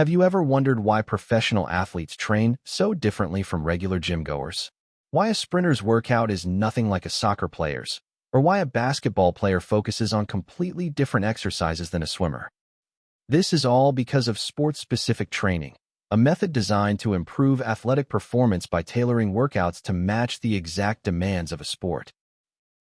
Have you ever wondered why professional athletes train so differently from regular gym-goers? Why a sprinter's workout is nothing like a soccer player's? Or why a basketball player focuses on completely different exercises than a swimmer? This is all because of sports-specific training, a method designed to improve athletic performance by tailoring workouts to match the exact demands of a sport.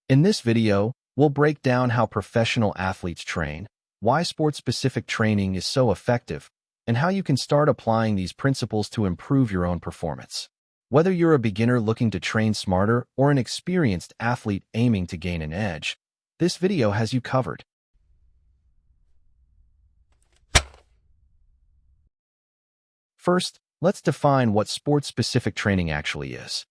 In this video, we'll break down how professional athletes train, why sports-specific training is so effective, and how you can start applying these principles to improve your own performance. Whether you're a beginner looking to train smarter or an experienced athlete aiming to gain an edge, this video has you covered. First, let's define what sports-specific training actually is.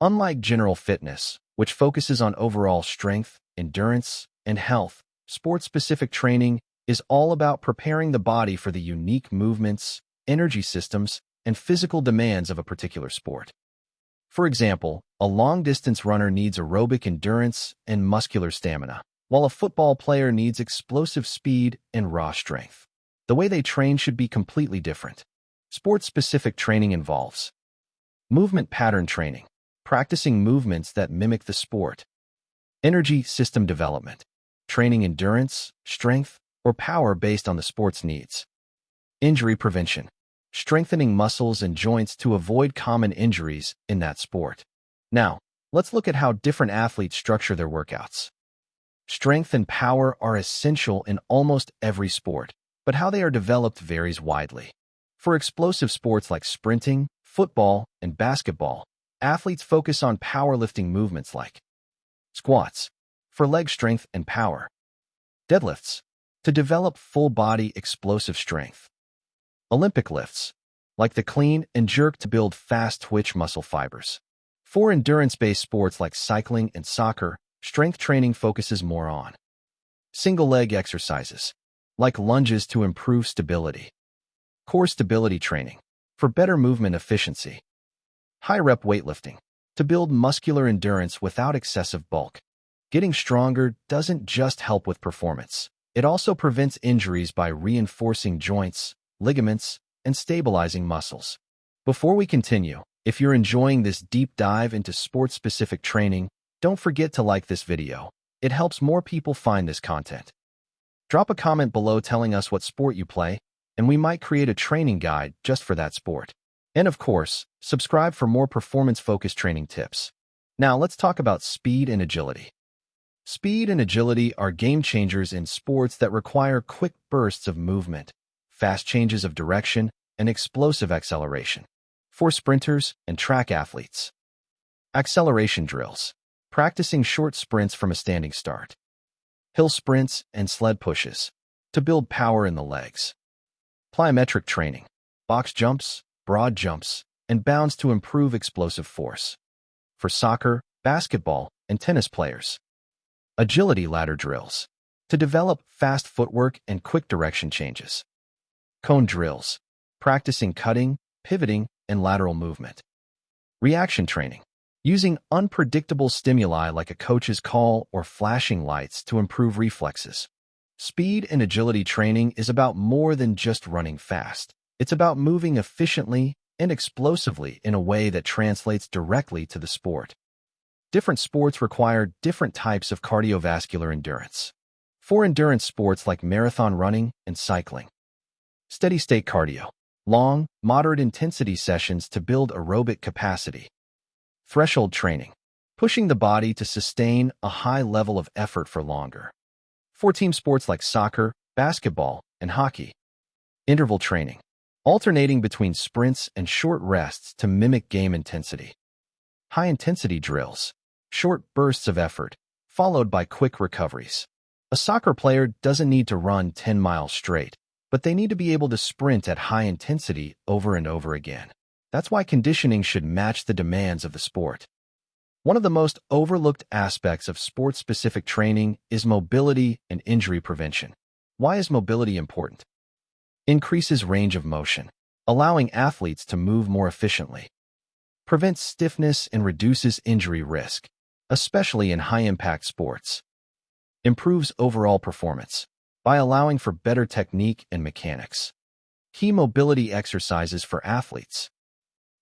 Unlike general fitness, which focuses on overall strength, endurance, and health, sports-specific training is all about preparing the body for the unique movements, energy systems, and physical demands of a particular sport. For example, a long-distance runner needs aerobic endurance and muscular stamina, while a football player needs explosive speed and raw strength. The way they train should be completely different. Sports-specific training involves movement pattern training, practicing movements that mimic the sport. Energy system development, training endurance, strength, or power based on the sport's needs. Injury prevention, strengthening muscles and joints to avoid common injuries in that sport. Now, let's look at how different athletes structure their workouts. Strength and power are essential in almost every sport, but how they are developed varies widely. For explosive sports like sprinting, football, and basketball, athletes focus on powerlifting movements like squats, for leg strength and power, deadlifts, to develop full-body explosive strength, Olympic lifts, like the clean and jerk to build fast-twitch muscle fibers. For endurance-based sports like cycling and soccer, strength training focuses more on single-leg exercises, like lunges to improve stability, core stability training, for better movement efficiency, high-rep weightlifting, to build muscular endurance without excessive bulk. Getting stronger doesn't just help with performance. It also prevents injuries by reinforcing joints, ligaments, and stabilizing muscles. Before we continue, if you're enjoying this deep dive into sports-specific training, don't forget to like this video. It helps more people find this content. Drop a comment below telling us what sport you play, and we might create a training guide just for that sport. And of course, subscribe for more performance-focused training tips. Now let's talk about speed and agility. Speed and agility are game changers in sports that require quick bursts of movement, fast changes of direction, and explosive acceleration. For sprinters and track athletes, acceleration drills, practicing short sprints from a standing start, hill sprints and sled pushes, to build power in the legs, plyometric training, box jumps, broad jumps, and bounds to improve explosive force. For soccer, basketball, and tennis players, agility ladder drills, to develop fast footwork and quick direction changes. Cone drills, practicing cutting, pivoting, and lateral movement. Reaction training, using unpredictable stimuli like a coach's call or flashing lights to improve reflexes. Speed and agility training is about more than just running fast. It's about moving efficiently and explosively in a way that translates directly to the sport. Different sports require different types of cardiovascular endurance. For endurance sports like marathon running and cycling, steady-state cardio, long, moderate-intensity sessions to build aerobic capacity. Threshold training, pushing the body to sustain a high level of effort for longer. For team sports like soccer, basketball, and hockey, interval training, alternating between sprints and short rests to mimic game intensity. High-intensity drills, short bursts of effort, followed by quick recoveries. A soccer player doesn't need to run 10 miles straight, but they need to be able to sprint at high intensity over and over again. That's why conditioning should match the demands of the sport. One of the most overlooked aspects of sports-specific training is mobility and injury prevention. Why is mobility important? Increases range of motion, allowing athletes to move more efficiently. Prevents stiffness and reduces injury risk, especially in high-impact sports. Improves overall performance by allowing for better technique and mechanics. Key mobility exercises for athletes.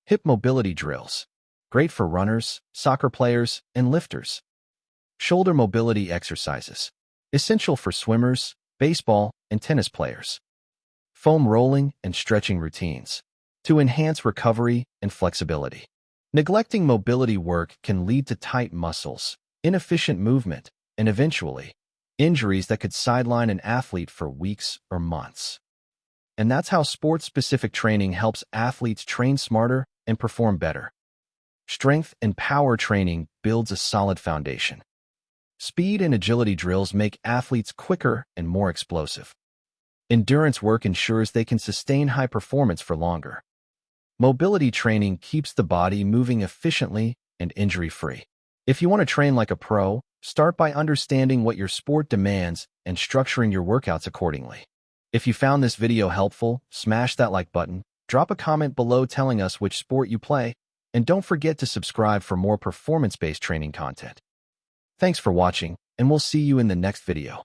Hip mobility drills. Great for runners, soccer players, and lifters. Shoulder mobility exercises. Essential for swimmers, baseball, and tennis players. Foam rolling and stretching routines. To enhance recovery and flexibility. Neglecting mobility work can lead to tight muscles, inefficient movement, and eventually, injuries that could sideline an athlete for weeks or months. And that's how sports-specific training helps athletes train smarter and perform better. Strength and power training builds a solid foundation. Speed and agility drills make athletes quicker and more explosive. Endurance work ensures they can sustain high performance for longer. Mobility training keeps the body moving efficiently and injury-free. If you want to train like a pro, start by understanding what your sport demands and structuring your workouts accordingly. If you found this video helpful, smash that like button, drop a comment below telling us which sport you play, and don't forget to subscribe for more performance-based training content. Thanks for watching, and we'll see you in the next video.